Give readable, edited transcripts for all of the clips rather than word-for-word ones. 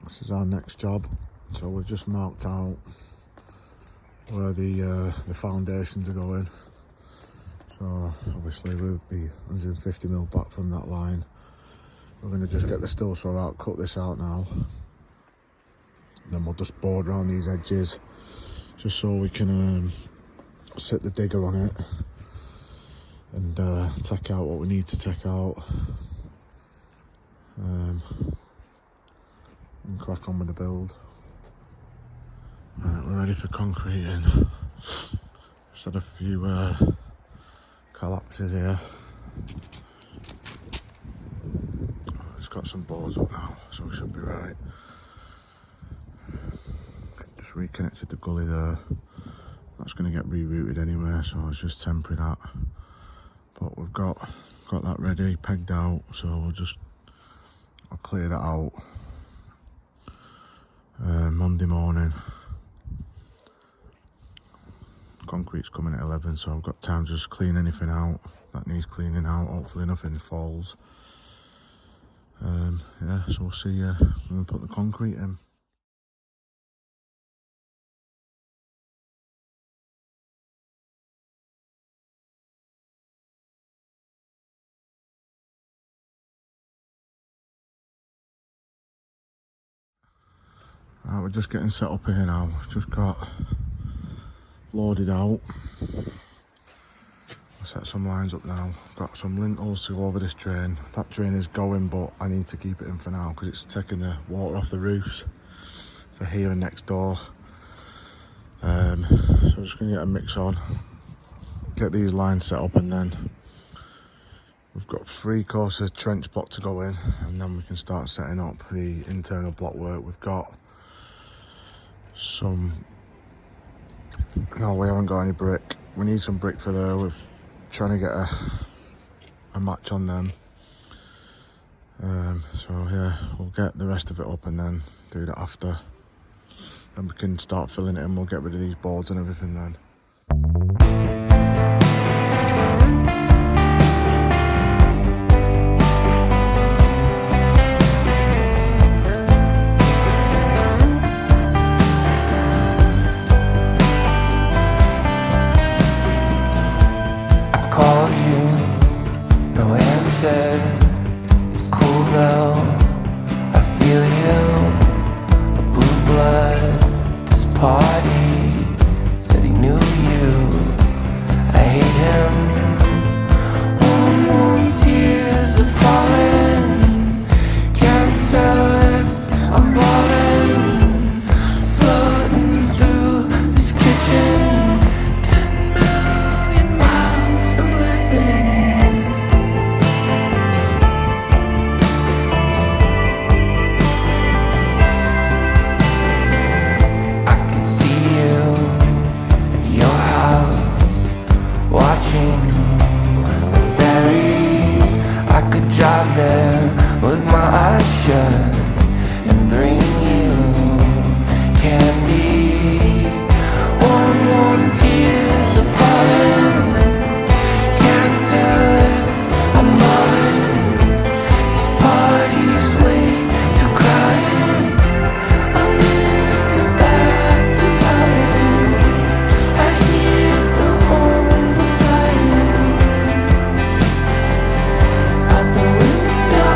This is our next job, so we've just marked out where the foundations are going. So obviously we'll be 150mm back from that line. We're going to just get the steel saw out, cut this out now. Then we'll just board around these edges, just so we can sit the digger on it and take out what we need to take out. And crack on with the build. Right, we're ready for concreting. Just had a few collapses here. It's got some boards up now, so we should be right. Just reconnected the gully there. That's going to get rerouted anyway, so it's just temporary that. But we've got that ready, pegged out, so I'll clear that out Monday morning. Concrete's coming at 11, so I've got time to just clean anything out that needs cleaning out. Hopefully nothing falls. Yeah, so we'll see you when we put the concrete in. Right, we're just getting set up here now. We've just got loaded out. I'll set some lines up now. Got some lintels to go over this drain. That drain is going, but I need to keep it in for now because it's taking the water off the roofs for here and next door. So I'm just going to get a mix on, get these lines set up, and then we've got 3 courses of trench block to go in, and then we can start setting up the internal block work. We've got some... No, we haven't got any brick. We need some brick for there. We're trying to get a match on them. So yeah, we'll get the rest of it up and then do that after. Then we can start filling it in. We'll get rid of these boards and everything then. It's cool though, I feel you, a blue blood, this party, said he knew you, I hate him, warm tears are falling, can't tell if I'm balling, floating through this kitchen, 10 million miles from living. Drive there with my eyes shut and bring you candy. Warm tears are falling. Can't tell if I'm balling. This party's way too crowded. I'm in the bathroom pouting. I hear the homeless lying out the window.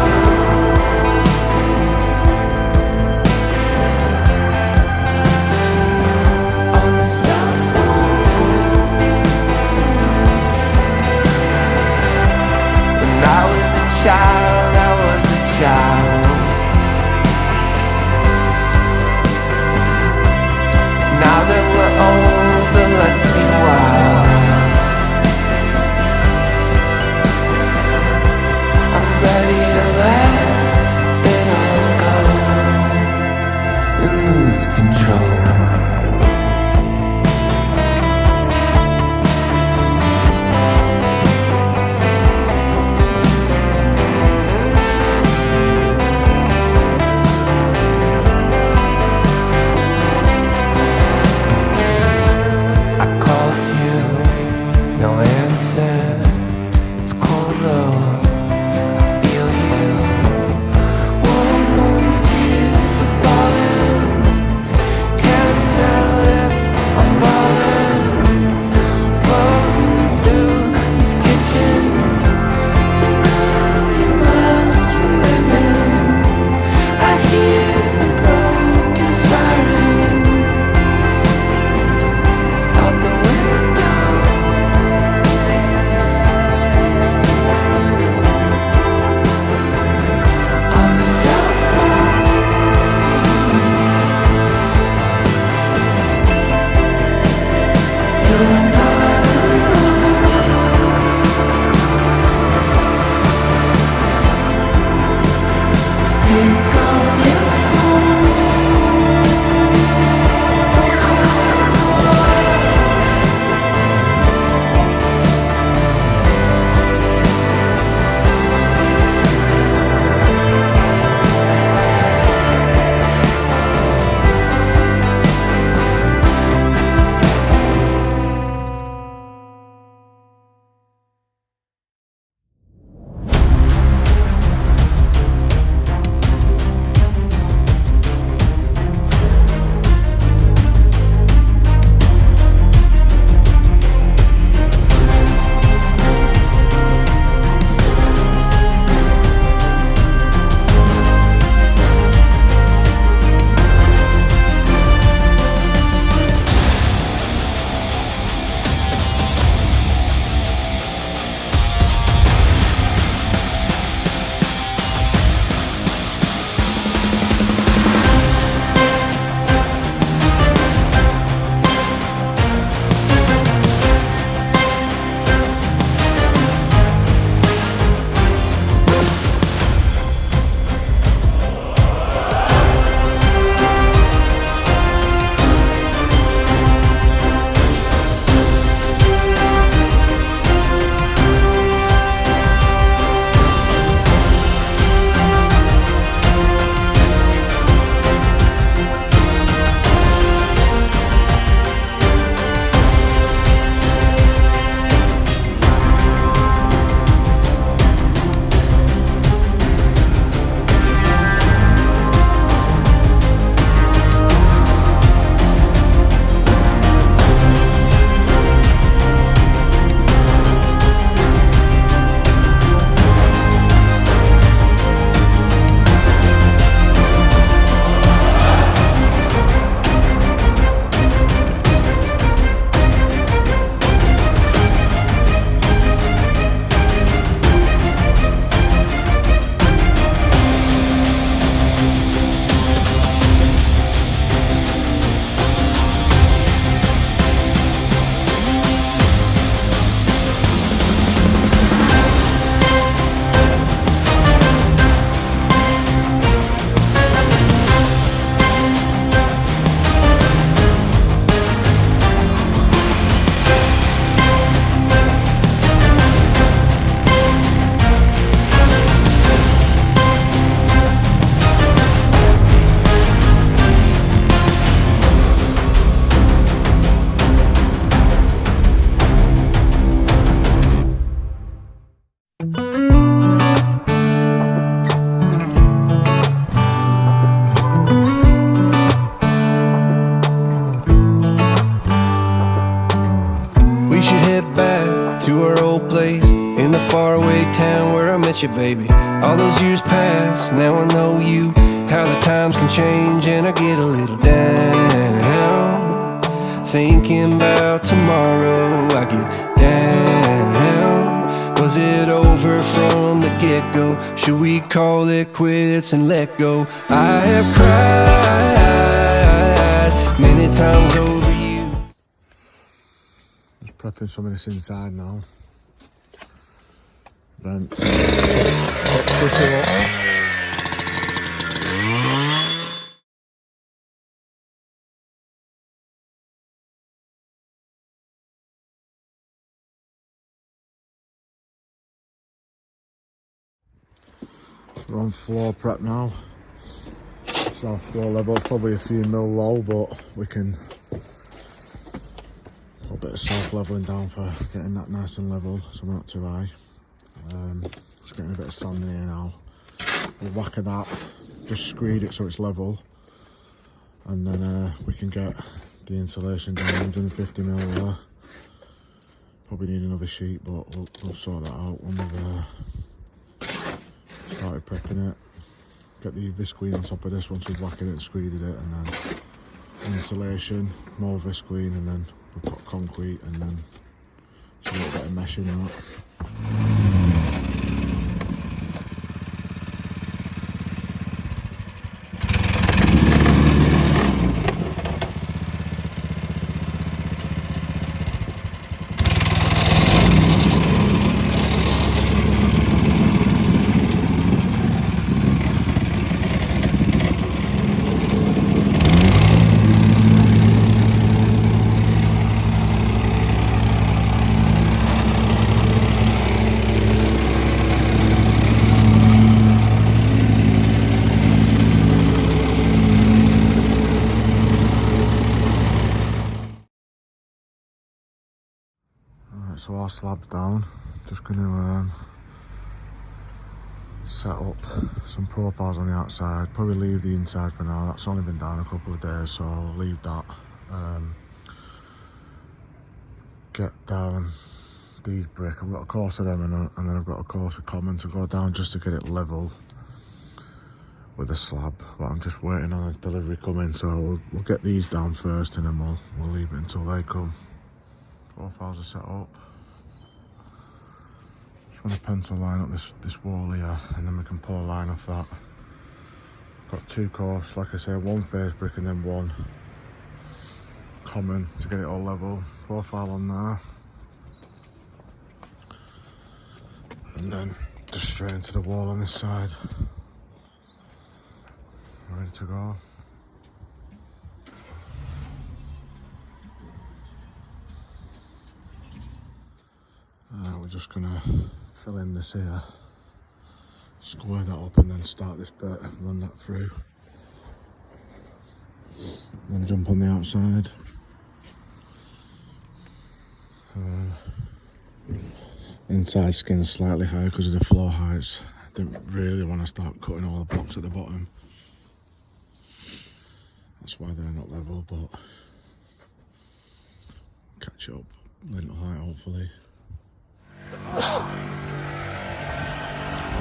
pick up your phone. You, baby. All those years pass, now I know you. How the times can change and I get a little down. Thinking about tomorrow, I get down. Was it over from the get-go? Should we call it quits and let go? I have cried many times over you. Just prepping some of this inside now. Vents. We're on floor prep now. So our floor level probably a few mil low, but we can put a bit of self leveling down for getting that nice and level, so we're not too high. Just getting a bit of sand in here now. We'll whack of that, just screed it so it's level, and then we can get the insulation down 150mm there. Probably need another sheet, but we'll sort that out when we've started prepping it. Get the visqueen on top of this once we've whacked it and screeded it, and then insulation, more visqueen, and then we've got concrete, and then just a little bit of mesh in that. so our slab's down. Just going to set up some profiles on the outside. Probably leave the inside for now. That's only been down a couple of days, so I'll leave that. Get down these brick. I've got a course of them and then I've got a course of common to go down just to get it level with the slab. But I'm just waiting on a delivery coming, so we'll get these down first and then we'll leave it until they come. Profiles are set up. Just want to pencil line up this wall here, and then we can pull a line off that. Got two course, like I say, one face brick and then one common to get it all level. Profile on there, and then just straight into the wall on this side. Ready to go. We're just gonna fill in this here, square that up, and then start this bit and run that through. Then jump on the outside. Inside skin slightly higher because of the floor heights. I didn't really want to start cutting all the blocks at the bottom. That's why they're not level, but catch up lintel height hopefully.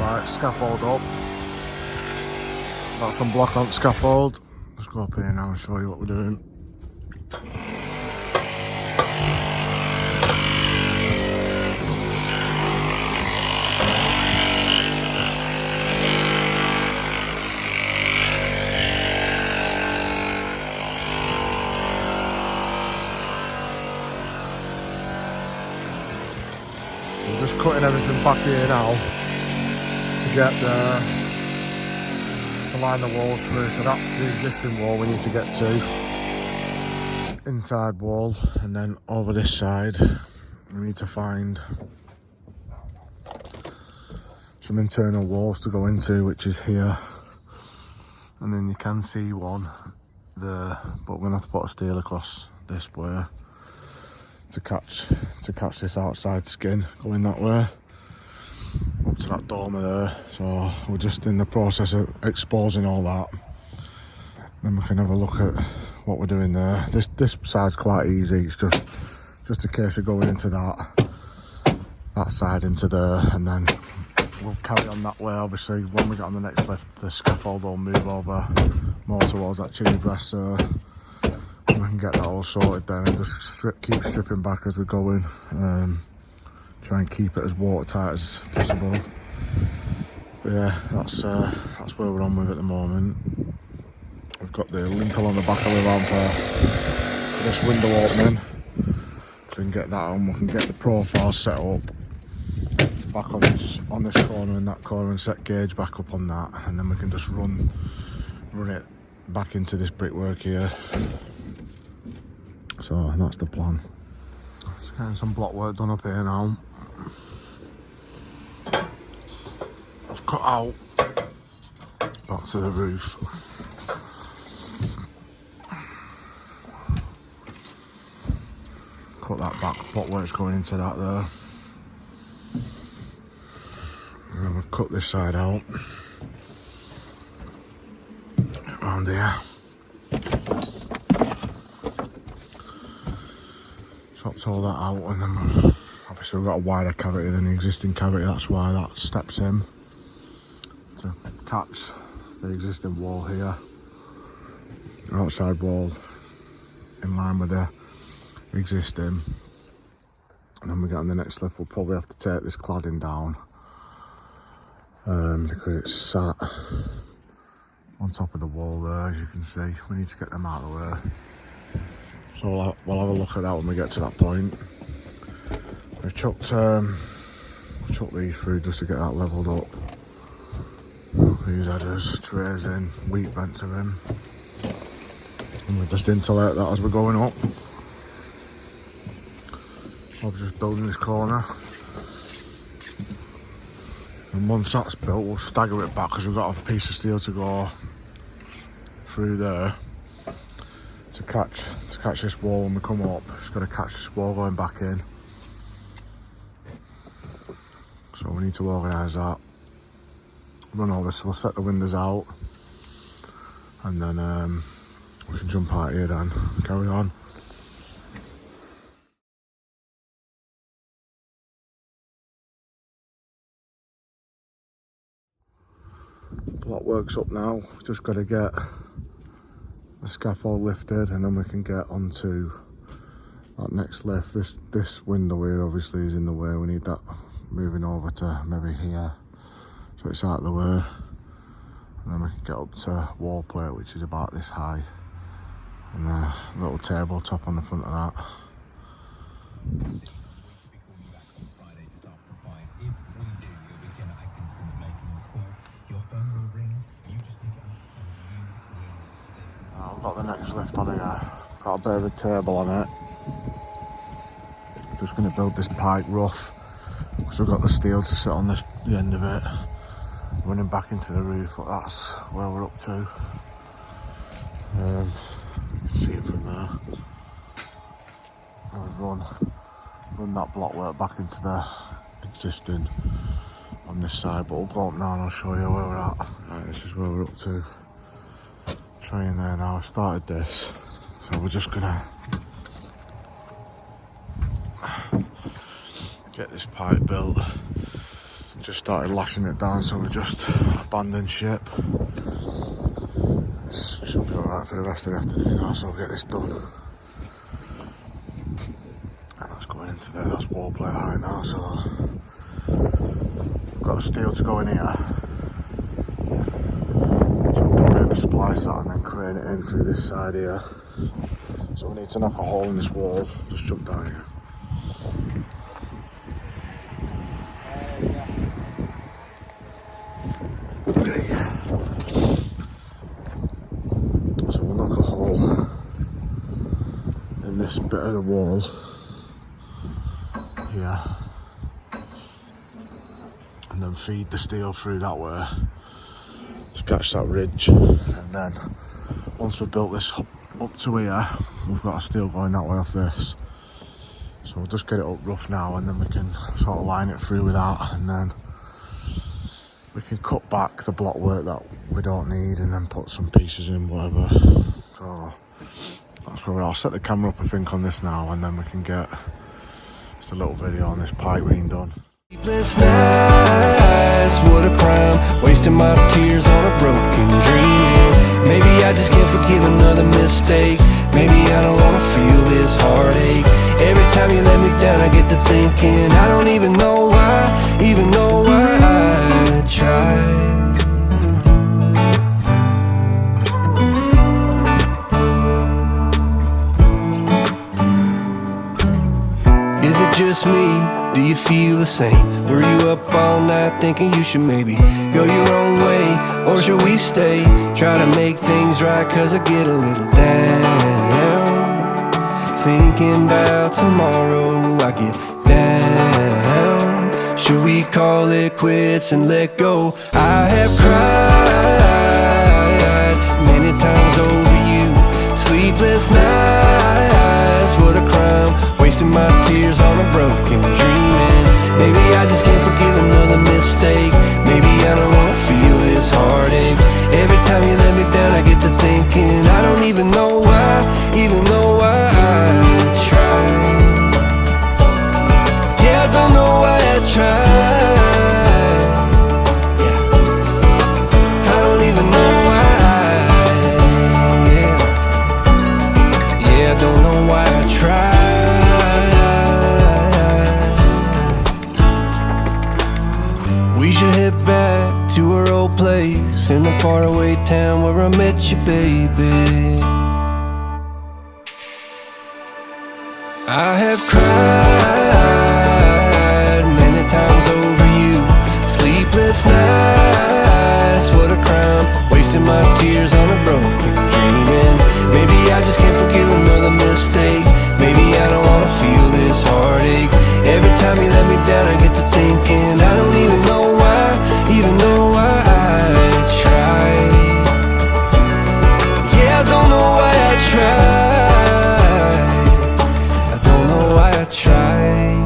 Right, scaffold up. Got some block on scaffold. Let's go up here now and show you what we're doing. Just cutting everything back here now to get to line the walls through. So that's the existing wall we need to get to. Inside wall, and then over this side we need to find some internal walls to go into, which is here. And then you can see one there, but we're gonna have to put a steel across this way to catch this outside skin going that way up to that dormer there. So we're just in the process of exposing all that, then we can have a look at what we're doing there. This side's quite easy. It's just a case of going into that side into there, and then we'll carry on that way. Obviously when we get on the next lift, the scaffold will move over more towards that chimney breast, so we can get that all sorted then, and just keep stripping back as we go in. Try and keep it as watertight as possible. But yeah, that's where we're on with at the moment. We've got the lintel on the back of the ramp for this window opening, so we can get that on. We can get the profile set up back on this corner and that corner, and set gauge back up on that, and then we can just run it back into this brickwork here. So that's the plan. Just getting some block work done up here now. I've cut out back to the roof. Cut that back, block work's going into that there. And then we've cut this side out around here. Chopped all that out, and then obviously we've got a wider cavity than the existing cavity. That's why that steps in to catch the existing wall here. Outside wall in line with the existing. And then we get on the next lift, we'll probably have to take this cladding down because it's sat on top of the wall there, as you can see. We need to get them out of the way. So we'll have a look at that when we get to that point. We've chucked these through just to get that levelled up. These headers, trays in, wheat vents are in. And we'll just insulate that as we're going up. I'm just building this corner. And once that's built, we'll stagger it back because we've got a piece of steel to go through there to catch this wall when we come up. Just got to catch this wall going back in. we need to organise that. Run all this, we'll set the windows out, and then we can jump out here then, carry on. Blockwork's up now, just got to get the scaffold lifted and then we can get onto that next lift. This window here obviously is in the way, we need that moving over to maybe here, so it's out of the way. And then we can get up to wall plate, which is about this high, and a little tabletop on the front of that. I've got the next lift on here, got a bit of a table on it. Just going to build this pike rough, so we've got the steel to sit on the end of it, running back into the roof, but that's where we're up to. You can see it from there. And we've run that blockwork back into the existing on this side, but we'll go up now and I'll show you where we're at. Right, this is where we're up to. Trying there now, I started this, so we're just gonna get this pipe built. Just started lashing it down, so we just abandoned ship. This should be alright for the rest of the afternoon now, so we'll get this done. And that's going into there, that's wall plate high now, so we've got steel to go in here. Splice that and then crane it in through this side here. So we need to knock a hole in this wall, just jump down here. Okay. So we'll knock a hole in this bit of the wall here and then feed the steel through that way to catch that ridge, and then once we've built this up to here, we've got a steel going that way off this, so we'll just get it up rough now and then we can sort of line it through with that, and then we can cut back the blockwork that we don't need and then put some pieces in, whatever. So that's where I'll set the camera up I think on this now, and then we can get just a little video on this pipe being done. Sleepless nights, what a crime, wasting my tears on a broken dream. Maybe I just can't forgive another mistake. Maybe I don't wanna feel this heartache. Every time you let me down I get to thinking I don't even know why, I tried. Is it just me? Do you feel the same? Were you up all night thinking you should maybe go your own way? Or should we stay? Try to make things right, cause I get a little down. Thinking about tomorrow, I get down. Should we call it quits and let go? I have cried many times over you. Sleepless nights, what a crime, wasting my tears on a broken dream. Maybe I just can't forgive another mistake. Maybe I don't wanna feel this heartache. Every time you let me down I get to thinking I don't even know why, I tried. Yeah, I don't know why I tried. Yeah, I don't even know why. Yeah, I don't know why I tried. We should head back to our old place in the faraway town where I met you, baby. I have cried many times over you. Sleepless nights, what a crime, wasting my tears on a broken dream. Maybe I just can't forgive another mistake. Maybe I don't wanna feel this heartache. Every time you let me down I get to thinking I don't even know why, I tried. Yeah, I don't know why I tried. I don't know why I tried.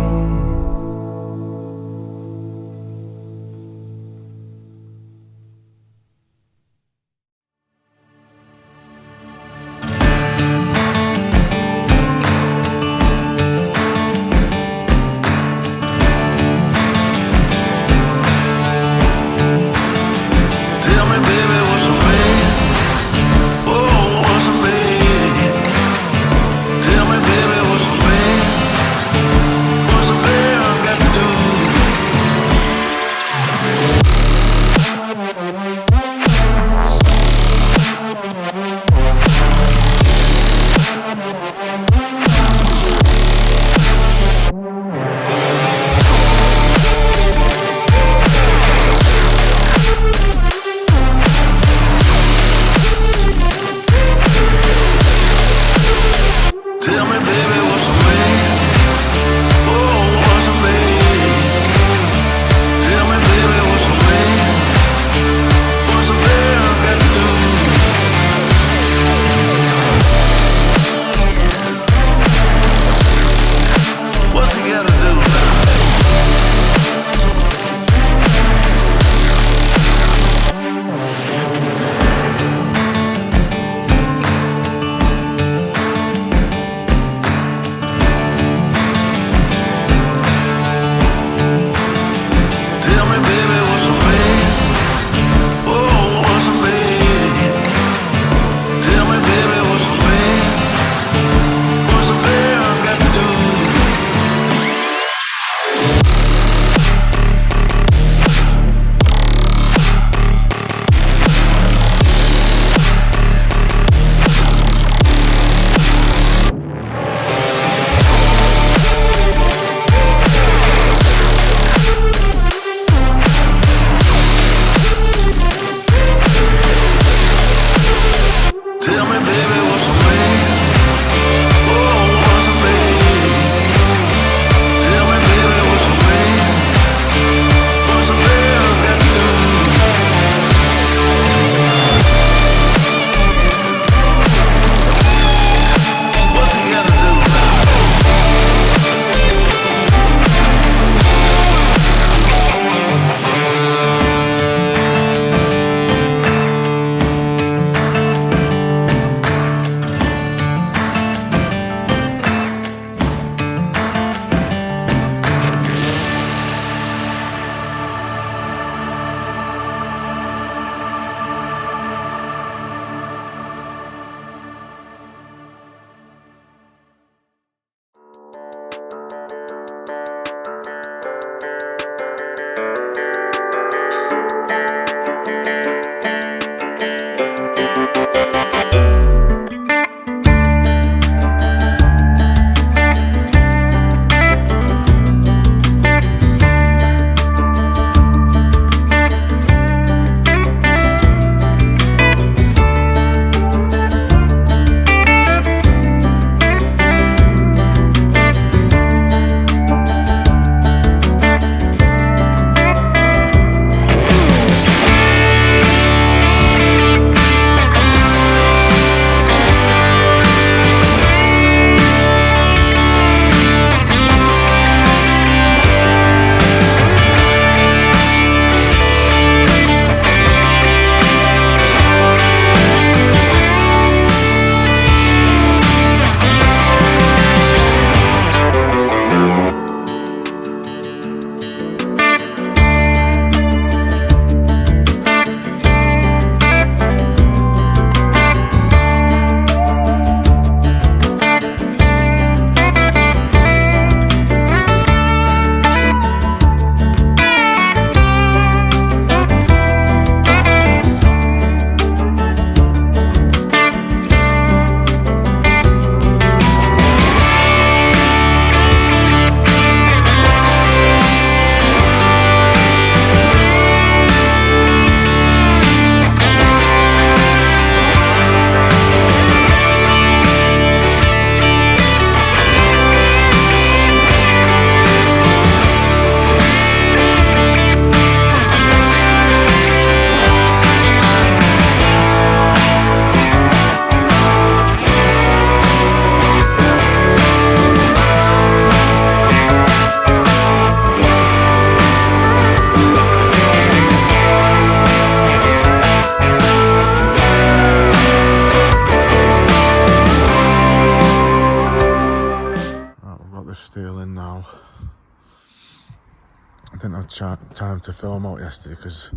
time to film out yesterday because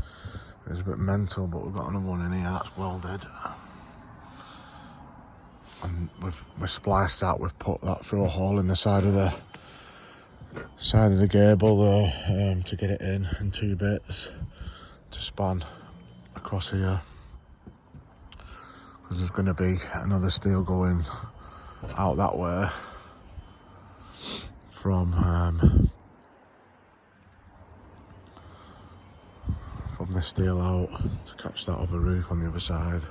it was a bit mental, but we've got another one in here that's welded. And we've spliced that, we've put that through a hole in the side of the gable there to get it in 2 bits to span across here. Because there's going to be another steel going out that way from the steel out to catch that other roof on the other side.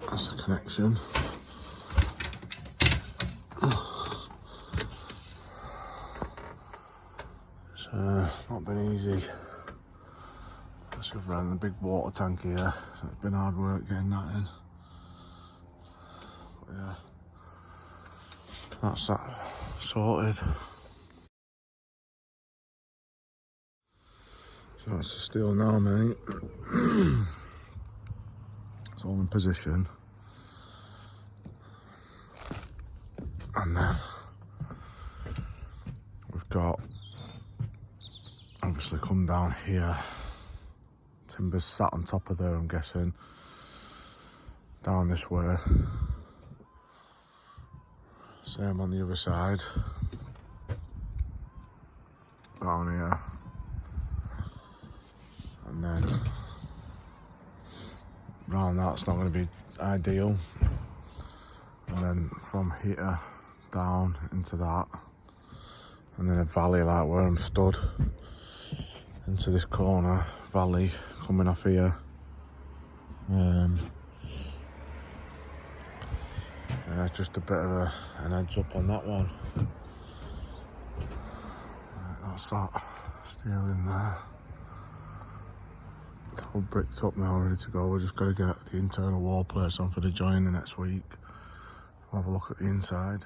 That's the connection. It's not been easy. We've ran the big water tank here, so it's been hard work getting that in. But yeah, that's that sorted. So that's the steel now, mate. It's all in position. And then we've got obviously come down here. Timber's sat on top of there, I'm guessing. Down this way. Same on the other side. Down here. And then round that's not going to be ideal. And then from here down into that. And then a valley like where I'm stood. Into this corner, valley coming off here. Yeah, just a bit of an edge up on that one. Right, that's that steel in there. It's all bricked up now, ready to go. We've just got to get the internal wall plates on for the joining next week. We'll have a look at the inside.